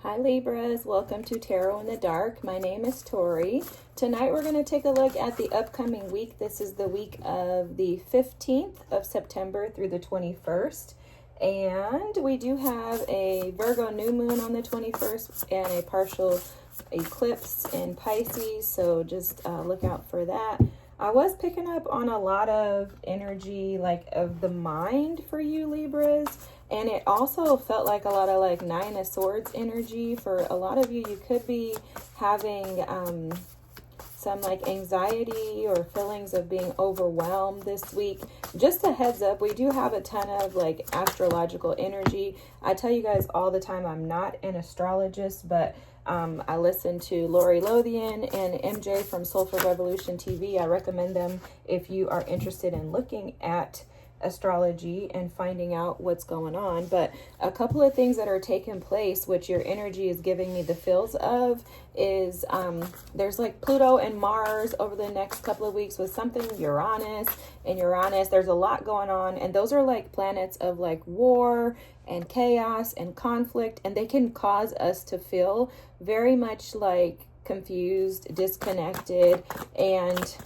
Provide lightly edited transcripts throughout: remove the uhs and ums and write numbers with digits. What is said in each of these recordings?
Hi Libras, welcome to Tarot in the Dark. My name is Tori. Tonight we're going to take a look at the upcoming week. This is the week of the 15th of September through the 21st. And we do have a Virgo new moon on the 21st and a partial eclipse in Pisces. So just look out for that. I was picking up on a lot of energy like of the mind for you Libras. And it also felt like a lot of like Nine of Swords energy. For a lot of you, you could be having some like anxiety or feelings of being overwhelmed this week. Just a heads up, we do have a ton of like astrological energy. I tell you guys all the time, I'm not an astrologist, but I listen to Lori Lothian and MJ from Soulful Revolution TV. I recommend them if you are interested in looking at astrology and finding out what's going on. But a couple of things that are taking place, which your energy is giving me the feels of, is there's like Pluto and Mars over the next couple of weeks with something Uranus. There's a lot going on, and those are like planets of like war and chaos and conflict, and they can cause us to feel very much like confused, disconnected, and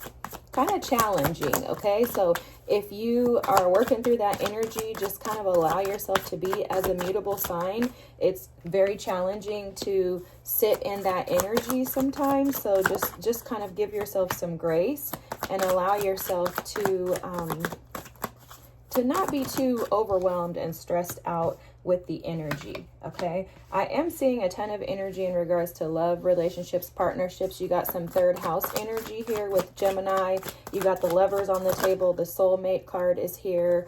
kind of challenging. Okay, so if you are working through that energy, just kind of allow yourself to be as a mutable sign. It's very challenging to sit in that energy sometimes, so just kind of give yourself some grace and allow yourself to not be too overwhelmed and stressed out with the energy. Okay, I am seeing a ton of energy in regards to love, relationships, partnerships. You got some third house energy here with Gemini. You got the Lovers on the table. The soulmate card is here.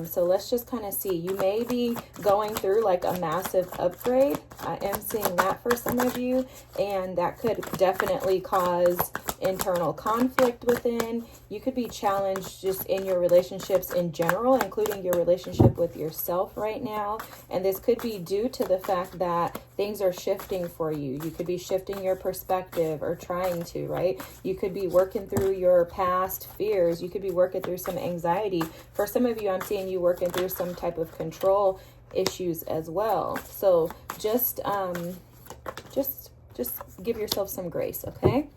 So let's just kind of see. You may be going through like a massive upgrade. I am seeing that for some of you, and that could definitely cause internal conflict within. You could be challenged just in your relationships in general, including your relationship with yourself right now. And this could be due to the fact that things are shifting for you. You could be shifting your perspective or trying to, right? You could be working through your past fears. You could be working through some anxiety. For some of you, I'm seeing you working through some type of control issues as well. So just give yourself some grace, okay?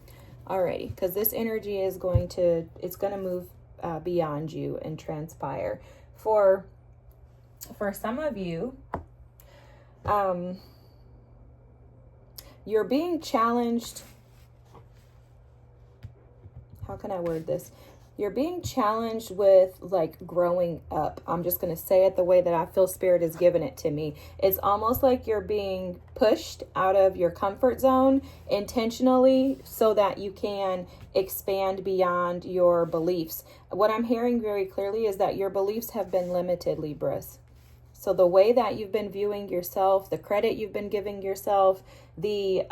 Alrighty, because this energy is going to move beyond you and transpire. For some of you, you're being challenged. How can I word this? You're being challenged with like growing up. I'm just going to say it the way that I feel Spirit has given it to me. It's almost like you're being pushed out of your comfort zone intentionally so that you can expand beyond your beliefs. What I'm hearing very clearly is that your beliefs have been limited, Libras. So the way that you've been viewing yourself, the credit you've been giving yourself, the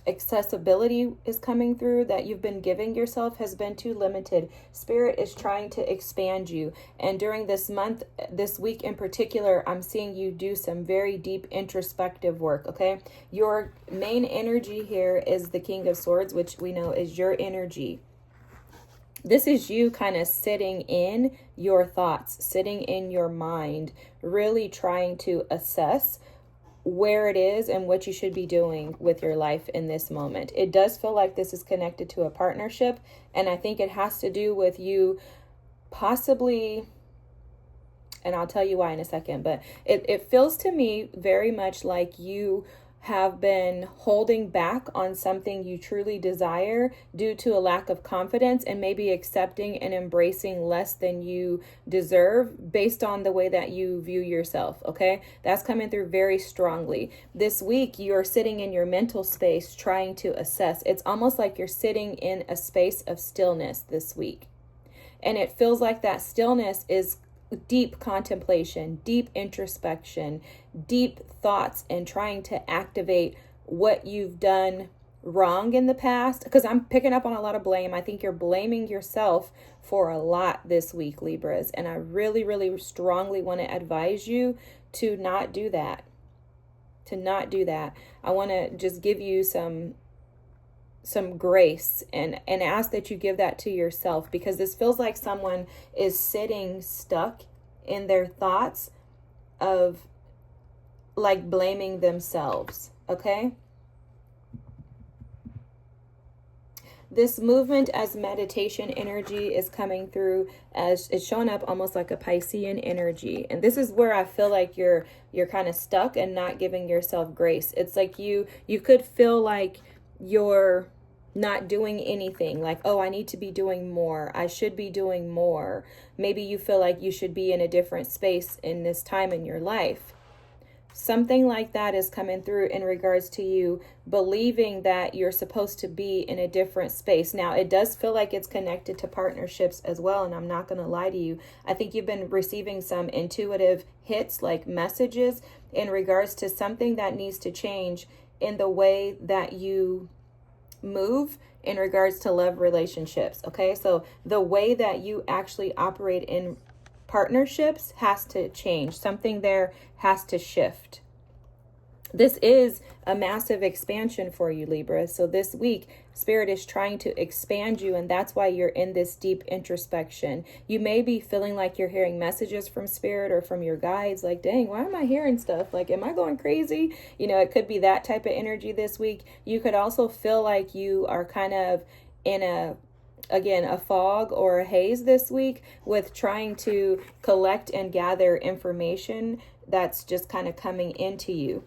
accessibility is coming through that you've been giving yourself has been too limited. Spirit is trying to expand you. And during this month, this week in particular, I'm seeing you do some very deep introspective work, okay? Your main energy here is the King of Swords, which we know is your energy. This is you kind of sitting in your thoughts, sitting in your mind, really trying to assess where it is and what you should be doing with your life in this moment. It does feel like this is connected to a partnership, and I think it has to do with you possibly, and I'll tell you why in a second, but it feels to me very much like you have been holding back on something you truly desire due to a lack of confidence and maybe accepting and embracing less than you deserve based on the way that you view yourself, okay? That's coming through very strongly. This week, you're sitting in your mental space trying to assess. It's almost like you're sitting in a space of stillness this week. And it feels like that stillness is deep contemplation, deep introspection, deep thoughts, and trying to activate what you've done wrong in the past. Because I'm picking up on a lot of blame. I think you're blaming yourself for a lot this week, Libras. And I really, really strongly want to advise you to not do that. I want to just give you some grace and ask that you give that to yourself, because this feels like someone is sitting stuck in their thoughts of like blaming themselves, okay? This movement as meditation energy is coming through, as it's showing up almost like a Piscean energy. And this is where I feel like you're kind of stuck and not giving yourself grace. It's like you could feel like you're not doing anything, like, oh, I need to be doing more. I should be doing more. Maybe you feel like you should be in a different space in this time in your life. Something like that is coming through in regards to you believing that you're supposed to be in a different space. Now, it does feel like it's connected to partnerships as well, and I'm not going to lie to you. I think you've been receiving some intuitive hits, like messages, in regards to something that needs to change in the way that you move in regards to love relationships. Okay, so the way that you actually operate in partnerships has to change. Something there has to shift. This is a massive expansion for you, Libra. So this week, Spirit is trying to expand you, and that's why you're in this deep introspection. You may be feeling like you're hearing messages from Spirit or from your guides, like, dang, why am I hearing stuff? Like, am I going crazy? You know, it could be that type of energy this week. You could also feel like you are kind of in a fog or a haze this week with trying to collect and gather information that's just kind of coming into you.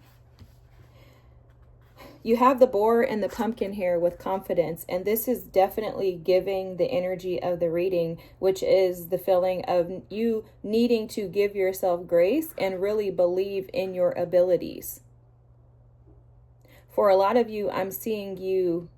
You have the boar and the pumpkin here with confidence, and this is definitely giving the energy of the reading, which is the feeling of you needing to give yourself grace and really believe in your abilities. For a lot of you, I'm seeing you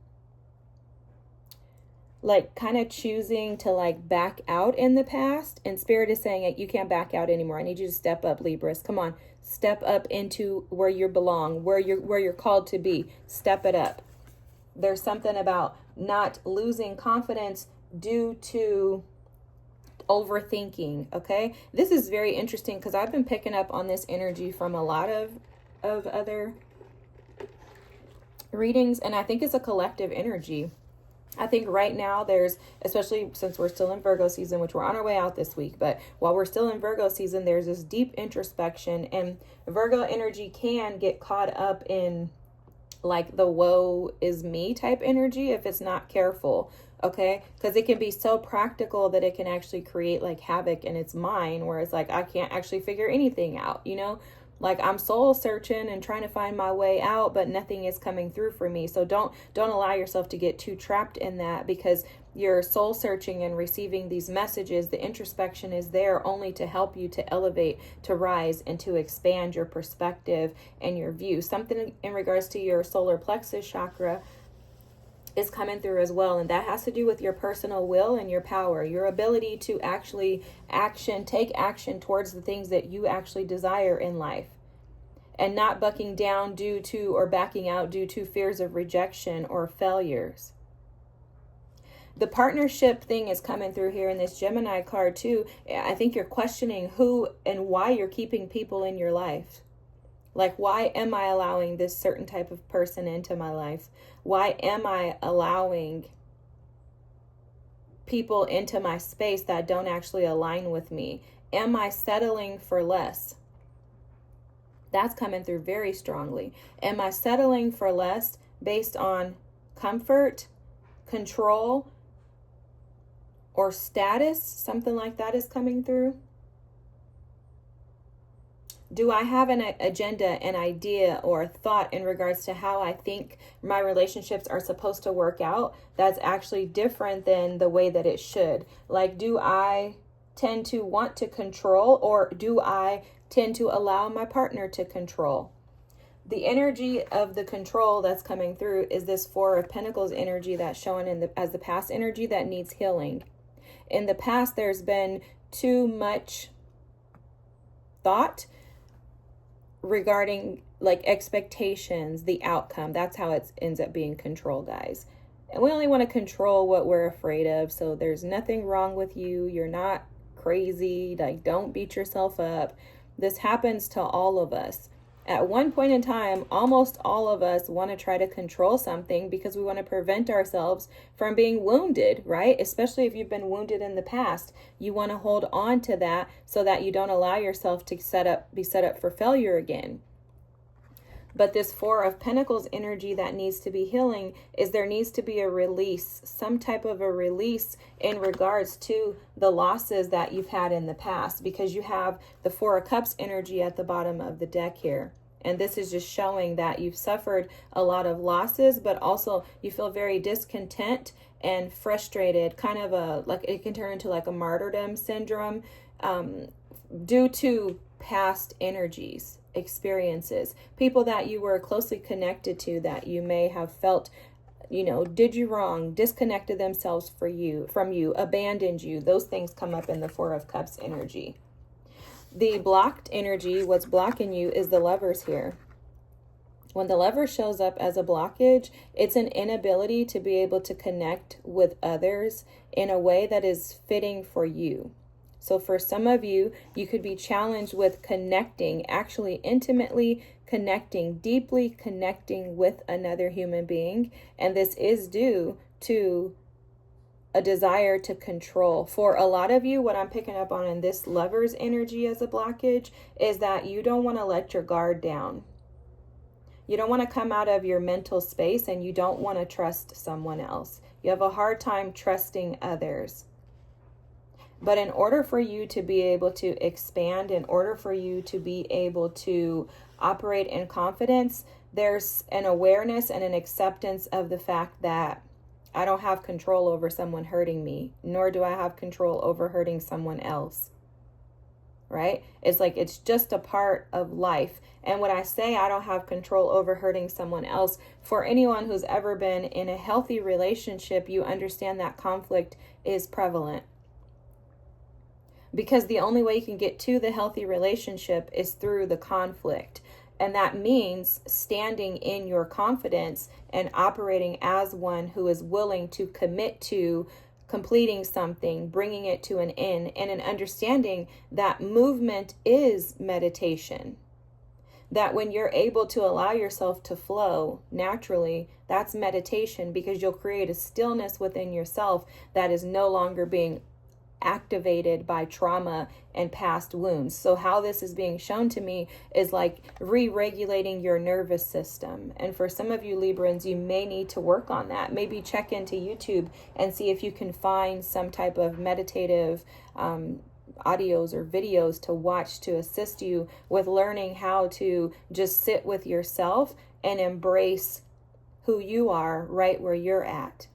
like kind of choosing to like back out in the past, and Spirit is saying you can't back out anymore. I need you to step up, Libras. Come on, step up into where you belong, where you're called to be. Step it up. There's something about not losing confidence due to overthinking. Okay, this is very interesting because I've been picking up on this energy from a lot of other readings, and I think it's a collective energy. I think right now there's, especially since we're still in Virgo season, which we're on our way out this week, but while we're still in Virgo season, there's this deep introspection, and Virgo energy can get caught up in like the woe is me type energy if it's not careful, okay? Because it can be so practical that it can actually create like havoc in its mind, where it's like, I can't actually figure anything out, you know? Like, I'm soul searching and trying to find my way out, but nothing is coming through for me. So don't allow yourself to get too trapped in that, because you're soul searching and receiving these messages. The introspection is there only to help you to elevate, to rise, and to expand your perspective and your view. Something in regards to your solar plexus chakra is coming through as well, and that has to do with your personal will and your power, your ability to actually take action towards the things that you actually desire in life, and not bucking down due to or backing out due to fears of rejection or failures. The partnership thing is coming through here in this Gemini card too. I think you're questioning who and why you're keeping people in your life. Like, why am I allowing this certain type of person into my life? Why am I allowing people into my space that don't actually align with me? Am I settling for less? That's coming through very strongly. Am I settling for less based on comfort, control, or status? Something like that is coming through. Do I have an agenda, an idea, or a thought in regards to how I think my relationships are supposed to work out that's actually different than the way that it should? Like, do I tend to want to control, or do I tend to allow my partner to control? The energy of the control that's coming through is this Four of Pentacles energy that's showing as the past energy that needs healing. In the past, there's been too much thought regarding like expectations, the outcome. That's how it ends up being control, guys. And we only want to control what we're afraid of. So there's nothing wrong with you. You're not crazy. Like, don't beat yourself up. This happens to all of us. At one point in time, almost all of us want to try to control something because we want to prevent ourselves from being wounded, right? Especially if you've been wounded in the past. You want to hold on to that so that you don't allow yourself to be set up for failure again. But this Four of Pentacles energy that needs to be healing is there needs to be a release, some type of a release in regards to the losses that you've had in the past, because you have the Four of Cups energy at the bottom of the deck here. And this is just showing that you've suffered a lot of losses, but also you feel very discontent and frustrated, kind of like it can turn into like a martyrdom syndrome due to past energies, experiences, people that you were closely connected to that you may have felt, did you wrong, disconnected themselves from you, abandoned you. Those things come up in the Four of Cups energy. The blocked energy, what's blocking you, is the Lovers here. When the Lover shows up as a blockage, it's an inability to be able to connect with others in a way that is fitting for you. So for some of you, you could be challenged with connecting, actually intimately connecting, deeply connecting with another human being. And this is due to a desire to control. For a lot of you, what I'm picking up on in this Lover's energy as a blockage is that you don't want to let your guard down. You don't want to come out of your mental space, and you don't want to trust someone else. You have a hard time trusting others. But in order for you to be able to expand, in order for you to be able to operate in confidence, there's an awareness and an acceptance of the fact that I don't have control over someone hurting me, nor do I have control over hurting someone else. Right? It's like it's just a part of life. And when I say I don't have control over hurting someone else, for anyone who's ever been in a healthy relationship, you understand that conflict is prevalent. Because the only way you can get to the healthy relationship is through the conflict. And that means standing in your confidence and operating as one who is willing to commit to completing something, bringing it to an end, and an understanding that movement is meditation. That when you're able to allow yourself to flow naturally, that's meditation, because you'll create a stillness within yourself that is no longer being activated by trauma and past wounds. So how this is being shown to me is like re-regulating your nervous system. And for some of you Librans, you may need to work on that. Maybe check into YouTube and see if you can find some type of meditative audios or videos to watch to assist you with learning how to just sit with yourself and embrace who you are right where you're at.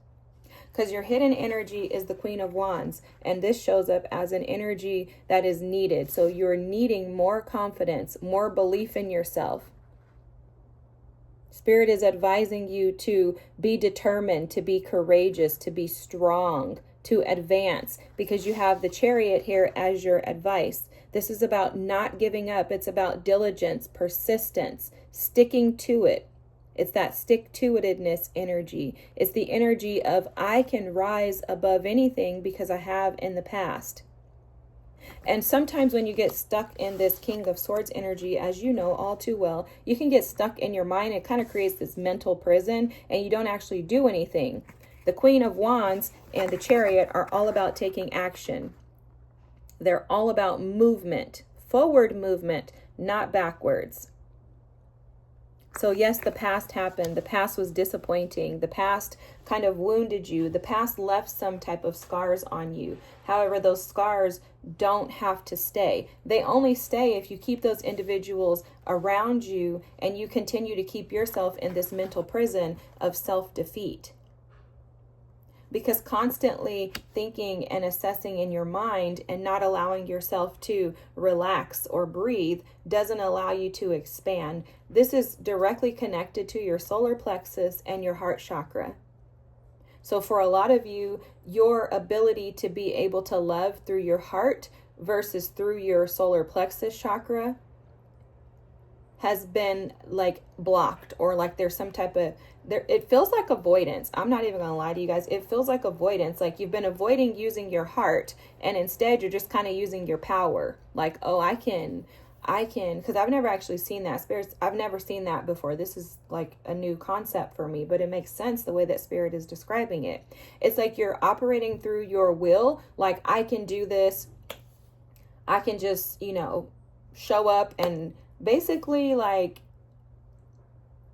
Because your hidden energy is the Queen of Wands, and this shows up as an energy that is needed. So you're needing more confidence, more belief in yourself. Spirit is advising you to be determined, to be courageous, to be strong, to advance, because you have the Chariot here as your advice. This is about not giving up. It's about diligence, persistence, sticking to it. It's that stick-to-itedness energy. It's the energy of I can rise above anything because I have in the past. And sometimes when you get stuck in this King of Swords energy, as you know all too well, you can get stuck in your mind. It kind of creates this mental prison and you don't actually do anything. The Queen of Wands and the Chariot are all about taking action. They're all about movement, forward movement, not backwards. So yes, the past happened. The past was disappointing. The past kind of wounded you. The past left some type of scars on you. However, those scars don't have to stay. They only stay if you keep those individuals around you and you continue to keep yourself in this mental prison of self-defeat. Because constantly thinking and assessing in your mind and not allowing yourself to relax or breathe doesn't allow you to expand. This is directly connected to your solar plexus and your heart chakra. So for a lot of you, your ability to be able to love through your heart versus through your solar plexus chakra has been like blocked, or like there's some type of it feels like avoidance. I'm not even gonna lie to you guys. It feels like avoidance. Like you've been avoiding using your heart, and instead you're just kind of using your power. Like, oh, I can, because I've never actually seen that. Spirits, I've never seen that before. This is like a new concept for me, but it makes sense the way that Spirit is describing it. It's like you're operating through your will. Like, I can do this. I can just, show up and basically like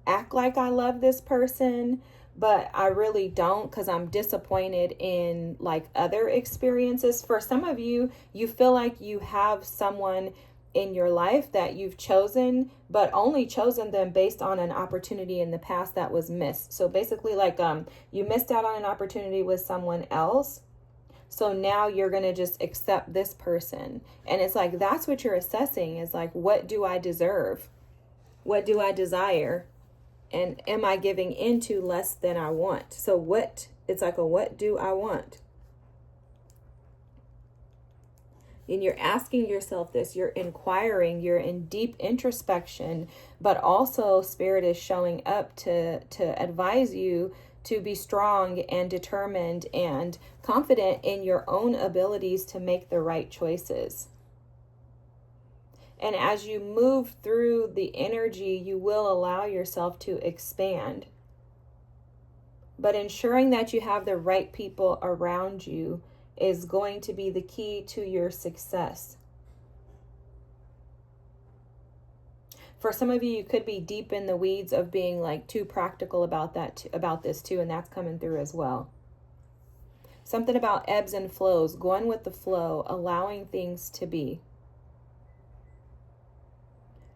act like I love this person, but I really don't because I'm disappointed in like other experiences. For some of you, you feel like you have someone in your life that you've chosen, but only chosen them based on an opportunity in the past that was missed. So basically like you missed out on an opportunity with someone else. So now you're going to just accept this person. And it's like, that's what you're assessing is like, what do I deserve? What do I desire? And am I giving into less than I want? So it's like what do I want? And you're asking yourself this, you're inquiring, you're in deep introspection, but also Spirit is showing up to advise you to be strong and determined and confident in your own abilities to make the right choices. And as you move through the energy, you will allow yourself to expand. But ensuring that you have the right people around you is going to be the key to your success. For some of you, you could be deep in the weeds of being like too practical about this too, and that's coming through as well. Something about ebbs and flows, going with the flow, allowing things to be.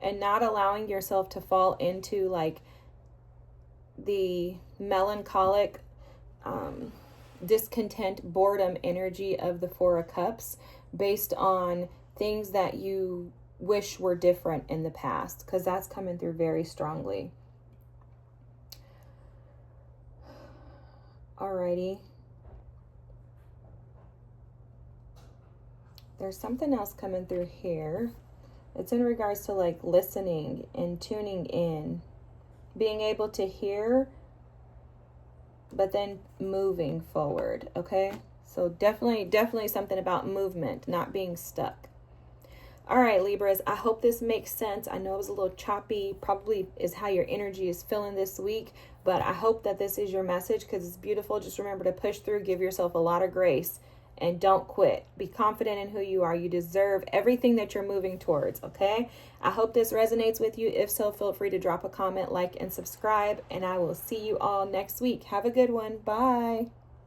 And not allowing yourself to fall into like the melancholic, discontent, boredom energy of the Four of Cups based on things that you wish were different in the past, because that's coming through very strongly. Alrighty. There's something else coming through here. It's in regards to like listening and tuning in, being able to hear, but then moving forward, okay? So definitely something about movement, not being stuck. All right, Libras, I hope this makes sense. I know it was a little choppy, probably is how your energy is feeling this week, but I hope that this is your message because it's beautiful. Just remember to push through, give yourself a lot of grace, and don't quit. Be confident in who you are. You deserve everything that you're moving towards, okay? I hope this resonates with you. If so, feel free to drop a comment, like, and subscribe, and I will see you all next week. Have a good one. Bye.